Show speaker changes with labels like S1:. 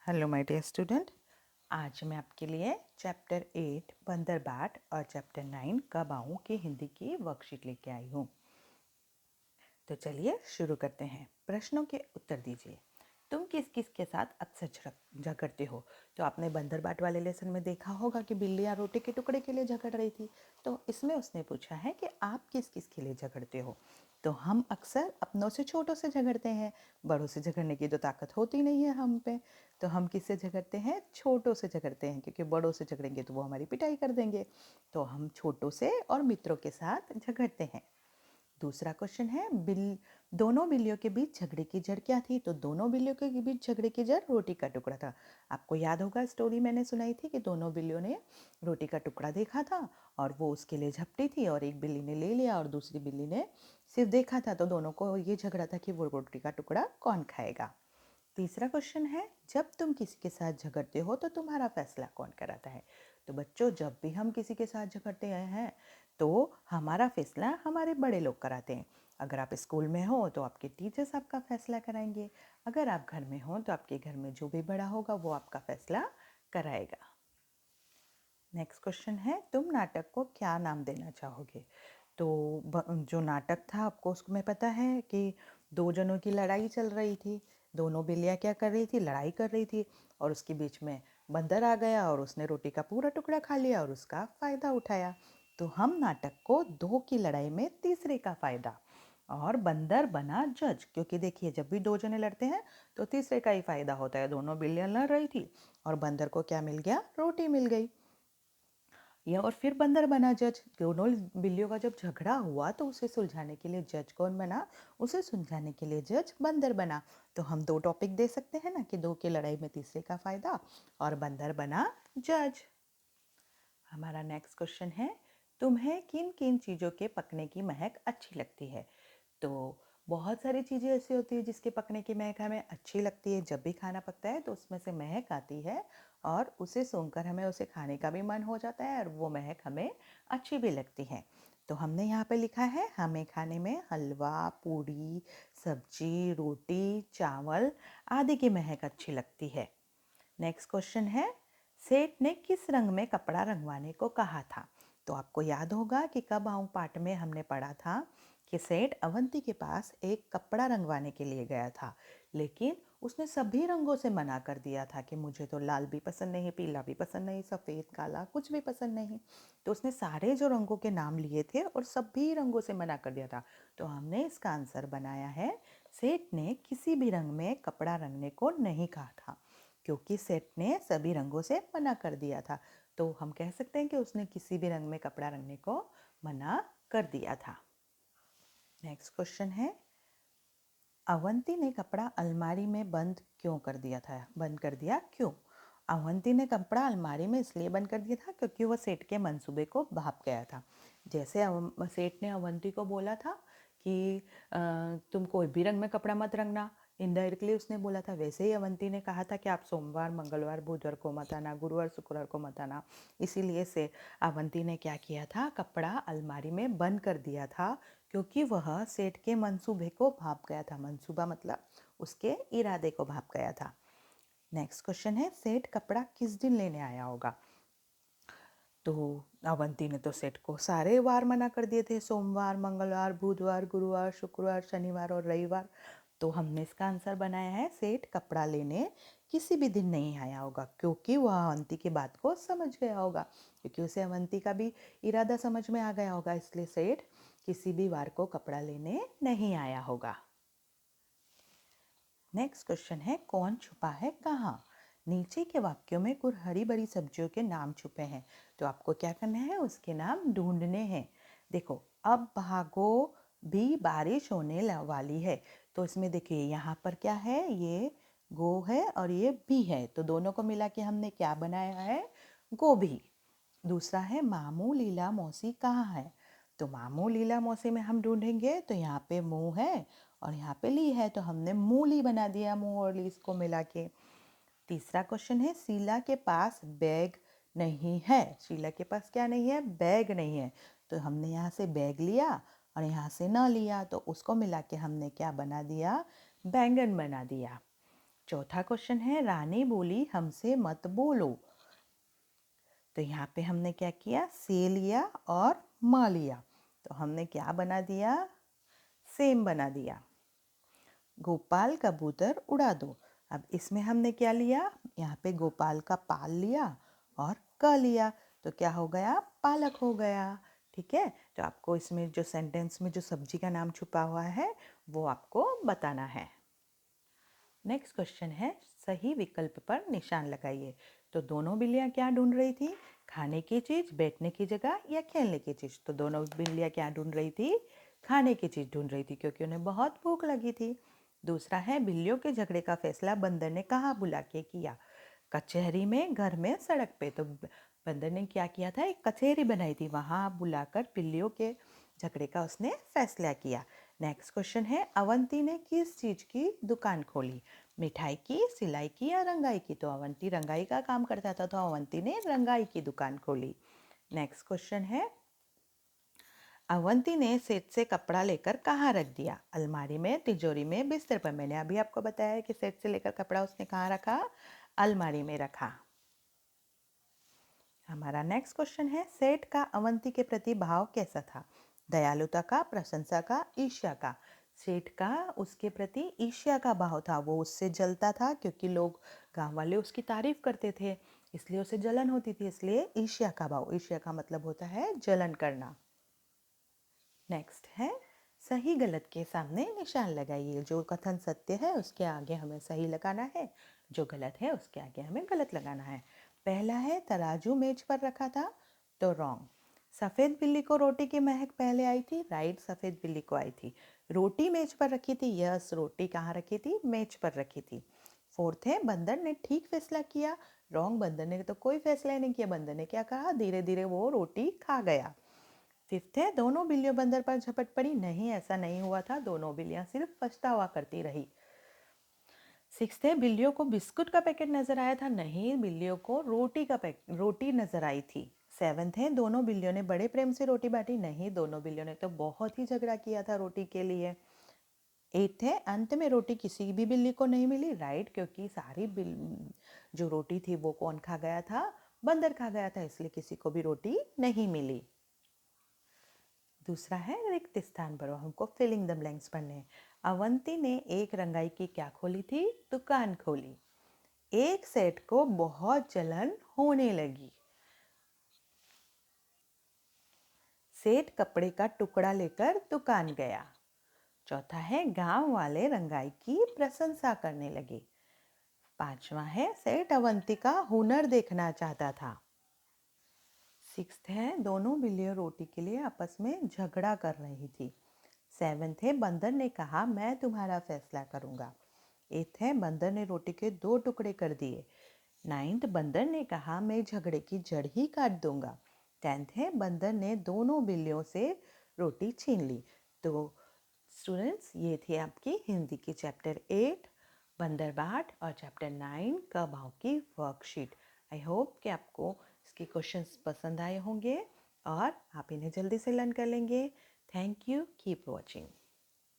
S1: Hello my dear student. आज मैं आपके लिए चैप्टर 8 बंदर बाट और चैप्टर 9 कब आऊँ की हिंदी की वर्कशीट लेके आई हूँ। तो चलिए शुरू करते हैं। प्रश्नों के उत्तर दीजिए। तुम किस किस के साथ अक्सर झगड़ते हो? तो आपने बंदर बाट वाले लेसन में देखा होगा कि बिल्लियाँ रोटी के टुकड़े के लिए झगड़ रही थी। तो इसमें उसने पूछा है कि आप किस किस के लिए झगड़ते हो। तो हम अक्सर अपनों से छोटों से झगड़ते हैं। बड़ों से झगड़ने की तो ताकत होती नहीं है हम पे। तो हम किससे झगड़ते हैं? छोटों से झगड़ते हैं, क्योंकि बड़ों से झगड़ेंगे तो वो हमारी पिटाई कर देंगे। तो हम छोटों से और मित्रों के साथ झगड़ते हैं। दूसरा क्वेश्चन है, दोनों बिल्लियों के बीच झगड़े की जड़ क्या थी? तो दोनों बिल्लियों के बीच झगड़े की जड़ रोटी का टुकड़ा था। आपको याद होगा स्टोरी मैंने सुनाई थी कि दोनों बिल्लियों ने रोटी का टुकड़ा देखा था और वो उसके लिए झपटी थी और एक बिल्ली ने ले लिया और दूसरी बिल्ली ने सिर्फ देखा था। तो दोनों को ये झगड़ा था कि वो रोटी का टुकड़ा कौन खाएगा। तीसरा क्वेश्चन है, जब तुम किसी के साथ झगड़ते हो तो तुम्हारा फैसला कौन कराता है? तो बच्चों, जब भी हम किसी के साथ झगड़ते हैं तो हमारा फैसला हमारे बड़े लोग कराते हैं। अगर आप स्कूल में हो तो आपके टीचर्स आपका फैसला कराएंगे। अगर आप घर में हो तो आपके घर में जो भी बड़ा होगा वो आपका फैसला कराएगा। नेक्स्ट क्वेश्चन है, तुम नाटक को क्या नाम देना चाहोगे? तो जो नाटक था आपको उसमें पता है कि दो जनों की लड़ाई चल रही थी। दोनों बिल्लियाँ क्या कर रही थी? लड़ाई कर रही थी और उसके बीच में बंदर आ गया और उसने रोटी का पूरा टुकड़ा खा लिया और उसका फ़ायदा उठाया। तो हम नाटक को दो की लड़ाई में तीसरे का फ़ायदा और बंदर बना जज, क्योंकि देखिए जब भी दो जने लड़ते हैं तो तीसरे का ही फ़ायदा होता है। दोनों बिल्लियाँ लड़ रही थी और बंदर को क्या मिल गया? रोटी मिल गई। या और फिर बंदर बना जज। दोनों बिल्लियों का जब झगड़ा हुआ तो उसे सुलझाने के लिए जज कौन बना? उसे सुलझाने के लिए जज बंदर बना। तो हम दो टॉपिक दे सकते हैं ना कि दो की लड़ाई में तीसरे का फायदा और बंदर बना जज। हमारा नेक्स्ट क्वेश्चन है, तुम्हें किन किन चीज़ों के पकने की महक अच्छी लगती है? तो बहुत सारी चीज़ें ऐसी होती है जिसके पकने की महक हमें अच्छी लगती है। जब भी खाना पकता है तो उसमें से महक आती है और उसे सूंघकर हमें उसे खाने का भी मन हो जाता है और वो महक हमें अच्छी भी लगती है। तो हमने यहाँ पे लिखा है, हमें खाने में हलवा, पूड़ी, सब्जी, रोटी, चावल आदि की महक अच्छी लगती है। नेक्स्ट क्वेश्चन है, सेठ ने किस रंग में कपड़ा रंगवाने को कहा था? तो आपको याद होगा कि कब आऊं पाठ में हमने पढ़ा था कि सेठ अवंती के पास एक कपड़ा रंगवाने के लिए गया था, लेकिन उसने सभी रंगों से मना कर दिया था कि मुझे तो लाल भी पसंद नहीं, पीला भी पसंद नहीं, सफ़ेद काला कुछ भी पसंद नहीं। तो उसने सारे जो रंगों के नाम लिए थे और सभी रंगों से मना कर दिया था। तो हमने इसका आंसर बनाया है, सेठ ने किसी भी रंग में कपड़ा रंगने को नहीं कहा था, क्योंकि सेठ ने सभी रंगों से मना कर दिया था। तो हम कह सकते हैं कि उसने किसी भी रंग में कपड़ा रंगने को मना कर दिया था। नेक्स्ट क्वेश्चन है, अवंती ने कपड़ा अलमारी में बंद क्यों कर दिया था? बंद कर दिया क्यों? अवंती ने कपड़ा अलमारी में इसलिए बंद कर दिया था क्योंकि वह सेठ के मंसूबे को भाप गया था। जैसे सेठ ने अवंती को बोला था कि तुम कोई भी रंग में कपड़ा मत रंगना, इनडायरेक्टली उसने बोला था, वैसे ही अवंती ने कहा था कि आप सोमवार, मंगलवार, बुधवार को मत आना, गुरुवार, शुक्रवार को मत आना। इसीलिए से अवंती ने क्या किया था? कपड़ा अलमारी में बंद कर दिया था, क्योंकि वह सेठ के मंसूबे को भाप गया था। मंसूबा मतलब उसके इरादे को भाप गया था। नेक्स्ट क्वेश्चन है, सेठ कपड़ा किस दिन लेने आया होगा? तो अवंती ने तो सेठ को सारे वार मना कर दिए थे, सोमवार, मंगलवार, बुधवार, गुरुवार, शुक्रवार, शनिवार और रविवार। तो हमने इसका आंसर बनाया है, सेठ कपड़ा लेने किसी भी दिन नहीं आया होगा, क्योंकि वह अवंती की बात को समझ गया होगा, क्योंकि उसे अवंती का भी इरादा समझ में आ गया होगा, इसलिए सेठ किसी भी वार को कपड़ा लेने नहीं आया होगा। नेक्स्ट क्वेश्चन है, कौन छुपा है कहाँ? नीचे के वाक्यों में कुछ हरी भरी सब्जियों के नाम छुपे हैं, तो आपको क्या करना है? उसके नाम ढूंढने हैं। देखो, अब भागो भी बारिश होने वाली है। तो इसमें देखिए यहाँ पर क्या है, ये गो है और ये भी है, तो दोनों को मिला के हमने क्या बनाया है? गोभी। दूसरा है, मामू लीला मौसी कहाँ है? तो मामू लीला मौसी में हम ढूंढेंगे तो यहाँ पे मुँह है और यहाँ पे ली है, तो हमने मूली बना दिया, मुँह और ली इसको मिला के। तीसरा क्वेश्चन है, शीला के पास बैग नहीं है। शीला के पास क्या नहीं है? बैग नहीं है। तो हमने यहाँ से बैग लिया और यहाँ से ना लिया, तो उसको मिला के हमने क्या बना दिया? बैंगन बना दिया। चौथा क्वेश्चन है रानी बोली हमसे मत बोलो। तो यहाँ पे हमने क्या किया, से लिया और म लिया, तो हमने क्या बना दिया, सेम बना दिया। गोपाल कबूतर उड़ा दो, अब इसमें हमने क्या लिया, यहाँ पे गोपाल का पाल लिया और क लिया, तो क्या हो गया, पालक हो गया। ठीक है, तो आपको इसमें जो सेंटेंस में जो सब्जी का नाम छुपा हुआ है वो आपको बताना है। नेक्स्ट क्वेश्चन है सही विकल्प पर निशान लगाइए। तो दोनों बिल्लियाँ क्या ढूंढ रही थी, खाने की चीज़, बैठने की जगह या खेलने की चीज़। तो दोनों बिल्लियाँ क्या ढूंढ रही थी, खाने की चीज़ ढूंढ रही थी क्योंकि उन्हें बहुत भूख लगी थी। दूसरा है बिल्लियों के झगड़े का फैसला बंदर ने कहाँ बुला के किया, कचहरी में, घर में, सड़क पे। तो बंदर ने क्या किया था, एक कचहरी बनाई थी, वहाँ बुलाकर बिल्लियों के झगड़े का उसने फैसला किया। नेक्स्ट क्वेश्चन है अवंती ने किस चीज़ की दुकान खोली, मिठाई की, सिलाई की या रंगाई की। तो अवंती रंगाई का काम करता था, तो अवंती ने रंगाई की दुकान खोली। नेक्स्ट क्वेश्चन है अवंती ने सेठ से कपड़ा लेकर कहाँ रख दिया, अलमारी में, तिजोरी में, बिस्तर पर। मैंने अभी आपको बताया है कि सेठ से लेकर कपड़ा उसने कहाँ रखा, अलमारी में रखा। हमारा नेक्स्ट क्वेश्चन है सेठ का अवंती के प्रति भाव कैसा था, दयालुता का, प्रशंसा का, ईर्ष्या का। सेठ का उसके प्रति ईर्ष्या का भाव था, वो उससे जलता था क्योंकि लोग, गांव वाले उसकी तारीफ करते थे, इसलिए उसे जलन होती थी, इसलिए ईर्ष्या का भाव। ईर्ष्या का मतलब होता है जलन करना। नेक्स्ट है सही गलत के सामने निशान लगाइए। जो कथन सत्य है उसके आगे हमें सही लगाना है, जो गलत है उसके आगे हमें गलत लगाना है। पहला है तराजू मेज पर रखा था, तो रॉन्ग। सफ़ेद बिल्ली को रोटी की महक पहले आई थी, राइट, सफ़ेद बिल्ली को आई थी। रोटी मेज पर रखी थी, यस, रोटी कहाँ रखी थी, मेज पर रखी थी। फोर्थ है बंदर ने ठीक फैसला किया, रॉन्ग, बंदर ने तो कोई फैसला नहीं किया, बंदर ने क्या कहा, धीरे धीरे वो रोटी खा गया। फिफ्थ है दोनों बिल्लियां बंदर पर झपट पड़ी, नहीं, ऐसा नहीं हुआ था, दोनों बिल्लियां सिर्फ पछतावा करती रही। सिक्स्थ है बिल्लियों को बिस्कुट का पैकेट नजर आया था, नहीं, बिल्लियों को रोटी नजर आई थी। सेवन्थ है दोनों बिल्लियों ने बड़े प्रेम से रोटी बांटी, नहीं, दोनों बिल्लियों ने तो बहुत ही झगड़ा किया था रोटी के लिए। एट्थ है अंत में रोटी किसी भी बिल्ली को नहीं मिली, राइट, क्योंकि सारी जो रोटी थी वो कौन खा गया था, बंदर खा गया था, इसलिए किसी को भी रोटी नहीं मिली। दूसरा है रिक्त स्थान भरो, हमको फिलिंग द ब्लैंक्स पढ़ने हैं। अवंती ने एक रंगाई की क्या खोली थी, दुकान खोली। एक सेठ को बहुत जलन होने लगी, सेठ कपड़े का टुकड़ा लेकर दुकान गया। चौथा है गांव वाले रंगाई की प्रशंसा करने लगे। पांचवा है सेठ अवंती का हुनर देखना चाहता था। सिक्स्थ है दोनों बिल्लियां रोटी के लिए आपस में झगड़ा कर रही थी। सेवन्थ है बंदर ने कहा मैं तुम्हारा फैसला करूंगा। एथ है बंदर ने रोटी के 2 टुकड़े कर दिए। नाइन्थ बंदर ने कहा मैं झगड़े की जड़ ही काट दूंगा। 10th है बंदर ने दोनों बिल्लियों से रोटी छीन ली। तो स्टूडेंट्स ये थी आपकी हिंदी की चैप्टर 8 बंदरबाट और चैप्टर 9 क भाव की वर्कशीट। आई होप कि आपको इसके क्वेश्चंस पसंद आए होंगे और आप इन्हें जल्दी से लर्न कर लेंगे। Thank you, keep watching.